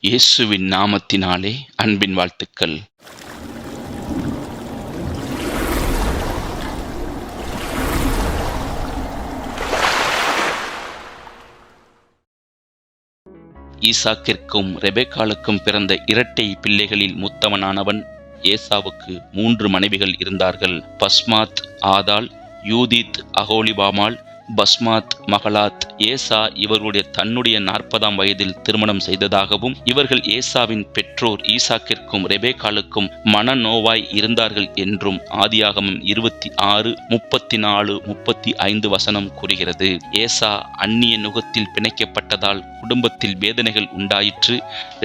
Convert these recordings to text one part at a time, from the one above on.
இயேசுவின் நாமத்தினாலே அன்பின் வாழ்த்துக்கள். ஈசாக்கிற்கும் ரெபெக்காளுக்கும் பிறந்த இரட்டை பிள்ளைகளில் மூத்தவனானவன் ஏசாவுக்கு 3 மனைவிகள் இருந்தார்கள். Basmath ஆதாள், Judith அகோலிபாமாள், Basmath மகலாத். ஏசா இவர்களுடைய தன்னுடைய 40ஆம் வயதில் திருமணம் செய்ததாகவும், இவர்கள் ஏசாவின் பெற்றோர் ஈசாக்கிற்கும் ரெபெக்காளுக்கும் மனநோவாய் இருந்தார்கள் என்றும் ஆதியாகமம் 26, 34, 35 வசனம் கூறுகிறது. ஏசா அந்நிய நுகத்தில் பிணைக்கப்பட்டதால் குடும்பத்தில் வேதனைகள் உண்டாயிற்று.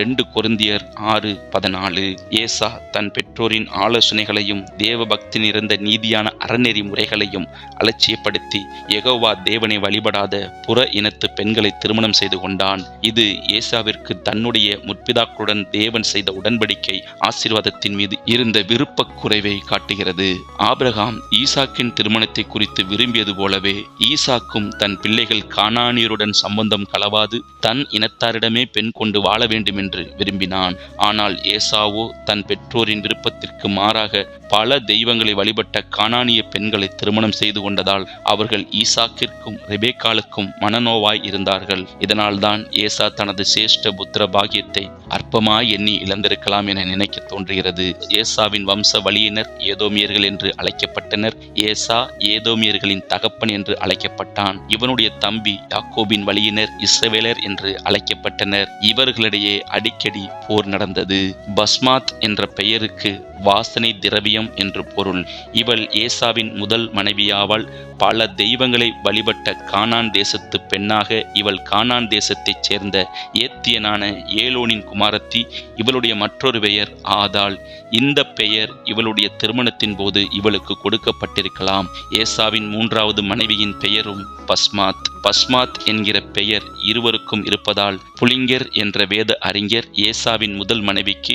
2 கொரிந்தியர் 6:14. ஏசா தன் பெற்றோரின் ஆலோசனைகளையும் தேவ பக்தி நிறைந்த நீதியான அறநெறி முறைகளையும் அலட்சியப்படுத்தி யெகோவா தேவனை வழிபடாத புற இனத்து பெண்களை திருமணம் செய்து கொண்டான். இது ஏசாவிற்கு தன்னுடைய முற்பிதாக்களுடன் தேவன் செய்த உடன்படிக்கை ஆசீர்வாதத்தின் மீது இருந்த விருப்பக் குறைவை காட்டுகிறது. ஆபிரகாம் ஈசாக்கின் திருமணத்தை குறித்து விரும்பியது போலவே ஈசாக்கும் தன் பிள்ளைகள் கானானியருடன் சம்பந்தம் கலவாது தன் இனத்தாரிடமே பெண் கொண்டு வாழ வேண்டும் என்று விரும்பினான். ஆனால் ஏசாவோ தன் பெற்றோரின் விருப்பத்திற்கு மாறாக பல தெய்வங்களை வழிபட்ட கானானிய பெண்களை திருமணம் செய்து கொண்டதால் அவர்கள் ஈசாக்கிற்கும் ரெபெக்காளுக்கும் மனநோவாய் இருந்தார்கள். இதனால்தான் ஏசா தனது சேஷ்ட புத்திர பாக்கியத்தை அற்பமாய் எண்ணி இழந்திருக்கலாம் என நினைக்க தோன்றுகிறது. ஏசாவின் வம்ச வழியினர் ஏதோமியர்கள் என்று அழைக்கப்பட்டனர். ஏசா ஏதோமியர்களின் தகப்பன் என்று அழைக்கப்பட்டான். இவனுடைய தம்பி யாக்கோபின் வழியினர் இஸ்ரவேலர் என்று அழைக்கப்பட்டனர். இவர்களிடையே அடிக்கடி போர் நடந்தது. பஸ்மாத் என்ற பெயருக்கு வாசனை திரவியம் என்று பொருள். இவள் ஏசாவின் முதல் மனைவியாவாள். பல தெய்வங்களை வழிபட்ட கானான் தேசத்து பெண்ணாக இவள் கானான் தேசத்தைச் சேர்ந்த ஏத்தியனான ஏலோனின் குமாரத்தி. இவளுடைய மற்றொரு பெயர் ஆதாள். இந்த பெயர் இவளுடைய திருமணத்தின் போது இவளுக்கு கொடுக்கப்பட்டிருக்கலாம். ஏசாவின் 3வது மனைவியின் பெயரும் பஸ்மாத். பஸ்மாத் என்கிற பெயர் இருவருக்கும் இருப்பதால் புலிங்கர் என்ற வேத அறிஞர் ஏசாவின் முதல் மனைவிக்கு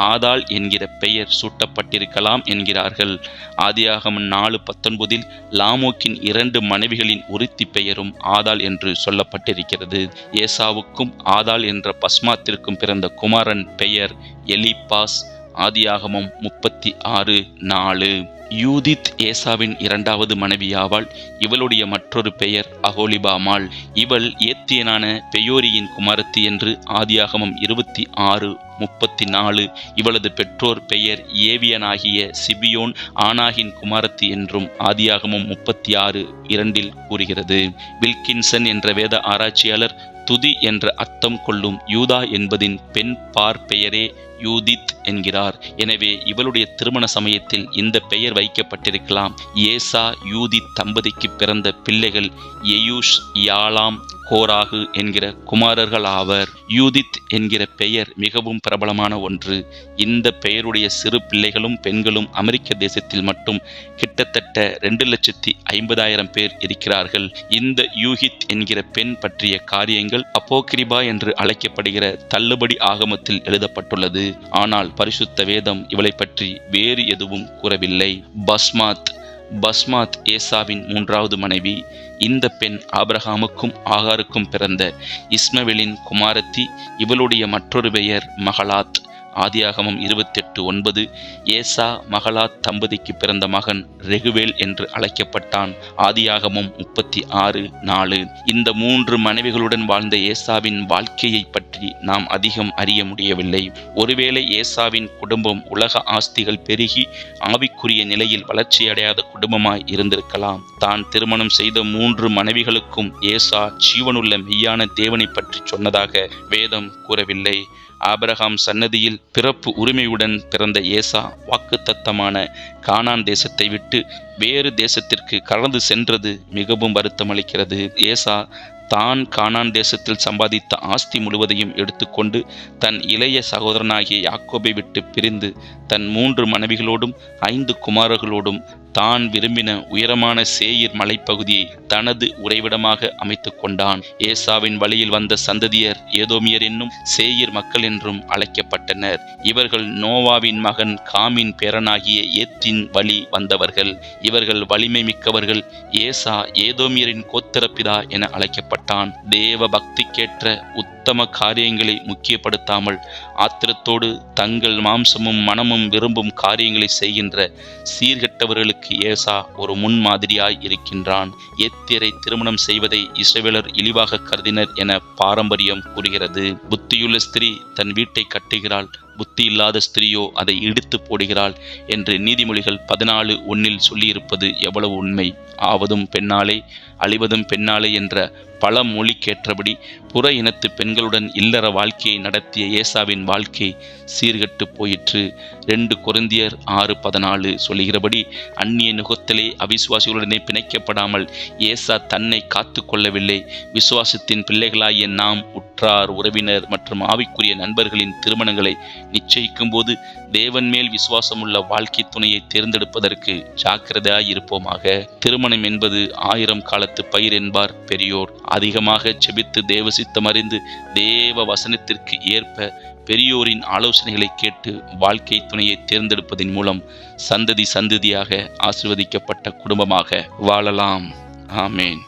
ஆதாள் என்கிற பெயர் சூட்டப்பட்டிருக்கலாம் என்கிறார்கள். ஆதியாகமம் 4:19 லாமோக்கின் 2 மனைவிகளின் ஒருத்தி பெயரும் ஆதாள் என்று சொல்லப்பட்டிருக்கிறது. ஏசாவுக்கும் ஆதாள் என்ற பஸ்மாத்திற்கும் பிறந்த குமாரன் பெயர் எலிப்பாஸ். ஆதியாகமம் 36:4. யூதித் ஏசாவின் 2வது மனைவியாவாள். இவளுடைய மற்றொரு பெயர் அகோலிபாமாள். இவள் ஏத்தியனான பெயோரியின் குமாரத்தி என்று ஆதியாகமம் 26:34. இவளது பெற்றோர் பெயர் ஏவியனாகிய சிபியோன் ஆனாகின் குமாரத்தி என்றும் ஆதியாகமம் 36:2 கூறுகிறது. வில்கின்சன் என்ற வேத ஆராய்ச்சியாளர் துதி என்ற அர்த்தம் கொள்ளும் யூதா என்பதின் பெண் பார் பெயரே யூதித் என்கிறார். எனவே இவளுடைய திருமண சமயத்தில் இந்த பெயர் வைக்கப்பட்டிருக்கலாம். ஏசா யூதித் தம்பதிக்கு பிறந்த பிள்ளைகள் எயூஷ், யாலாம், கோராகு என்கிற குமாரர்கள் ஆவர். யூதித் என்கிற பெயர் மிகவும் பிரபலமான ஒன்று. இந்த பெயருடைய சிறு பிள்ளைகளும் பெண்களும் அமெரிக்க தேசத்தில் மட்டும் கிட்டத்தட்ட 2,50,000 பேர் இருக்கிறார்கள். இந்த யூகித் என்கிற பெண் பற்றிய காரியங்கள் அப்போகிரிபா என்று அழைக்கப்படுகிற தள்ளுபடி ஆகமத்தில் எழுதப்பட்டுள்ளது. ஆனால் பரிசுத்த வேதம் இவளை பற்றி வேறு எதுவும் கூறவில்லை. பஸ்மாத் ஏசாவின் 3வது மனைவி. இந்த பெண் ஆபிரகாமுக்கும் ஆகாருக்கும் பிறந்த இஸ்மவேலின் குமாரத்தி. இவளுடைய மற்றொரு பெயர் மகலாத். ஆதியாகமம் 28:9 ஏசா மகலாத் தம்பதிக்கு பிறந்த மகன் ரெகுவேல் என்று அழைக்கப்பட்டான். ஆதியாகமம் 36:4. இந்த 3 மனைவிகளுடன் வாழ்ந்த ஏசாவின் வாழ்க்கையை பற்றி நாம் அதிகம் அறிய முடியவில்லை. ஒருவேளை ஏசாவின் குடும்பம் உலக ஆஸ்திகள் பெருகி ஆவிக்குரிய நிலையில் வளர்ச்சியடையாத குடும்பமாய் இருந்திருக்கலாம். தான் திருமணம் செய்த 3 மனைவிகளுக்கும் ஏசா ஜீவனுள்ள மெய்யான தேவனை பற்றி சொன்னதாக வேதம் கூறவில்லை. ஆபிரகாம் சன்னதியில் பிறப்பு உரிமையுடன் பிறந்த ஏசா வாக்குத்தத்தமான கானான் தேசத்தை விட்டு வேறு தேசத்திற்கு கடந்து சென்றது மிகவும் வருத்தமளிக்கிறது. ஏசா தான் கானான் தேசத்தில் சம்பாதித்த ஆஸ்தி முழுவதையும் எடுத்துக்கொண்டு தன் இளைய சகோதரனாகிய யாக்கோபை விட்டு பிரிந்து தன் 3 மனைவிகளோடும் 5 குமாரர்களோடும் தான் விரும்பின உயரமான சேயீர் மலைப்பகுதியை தனது உறைவிடமாக அமைத்து கொண்டான். ஏசாவின் வழியில் வந்த சந்ததியர் ஏதோமியர் என்னும் சேயீர் மக்கள் என்றும் அழைக்கப்பட்டனர். இவர்கள் நோவாவின் மகன் காமின் பேரனாகிய ஏத்தின் வழி வந்தவர்கள். இவர்கள் வலிமை மிக்கவர்கள். ஏசா ஏதோமியரின் கோத்திரப்பிதா என அழைக்கப்பட்டான். தேவ பக்திக்கேற்ற உத்தம காரியங்களை முக்கியப்படுத்தாமல் ஆத்திரத்தோடு தங்கள் மாம்சமும் மனமும் விரும்பும் காரியங்களை செய்கின்ற சீர்கெட்டவர்களுக்கு ஏசா ஒரு முன்மாதிரியாய் இருக்கின்றான். ஏத்தியரை திருமணம் செய்வதை இஸ்ரவேலர் இழிவாக கருதினர் என பாரம்பரியம் கூறுகிறது. புத்தியுள்ள ஸ்திரீ தன் வீட்டை கட்டுகிறாள், புத்தி இல்லாத ஸ்திரீயோ அதை இடித்து போடுகிறாள் என்று நீதிமொழிகள் 14:1 சொல்லியிருப்பது எவ்வளவு உண்மை! ஆவதும் பெண்ணாலே அழிவதும் பெண்ணாலே என்ற பல மொழிக்கேற்றபடி புற இனத்து பெண்களுடன் இல்லற வாழ்க்கையை நடத்திய ஏசாவின் வாழ்க்கை சீர்கெட்டு போயிற்று. 2 கொரிந்தியர் 6:14 சொல்லுகிறபடி அந்நிய நுகத்திலே அவிசுவாசிகளுடனே பிணைக்கப்படாமல் ஏசா தன்னை காத்து கொள்ளவில்லை. விசுவாசத்தின் பிள்ளைகளாகிய நாம் உற்றார் உறவினர் மற்றும் ஆவிக்குரிய நண்பர்களின் திருமணங்களை நிச்சயிக்கும் போது தேவன் மேல் விசுவாசமுள்ள வாழ்க்கை துணையை தேர்ந்தெடுப்பதற்கு ஜாக்கிரதையாய் இருப்போமாக. திருமணம் என்பது 1000 காலத்து பயிர் என்பார் பெரியோர். அதிகமாக செபித்து தேவ சித்தம் அறிந்து தேவ வசனத்திற்கு ஏற்ப பெரியோரின் ஆலோசனைகளை கேட்டு வாழ்க்கை துணையை தேர்ந்தெடுப்பதன் மூலம் சந்ததியாக ஆசீர்வதிக்கப்பட்ட குடும்பமாக வாழலாம். ஆமேன்.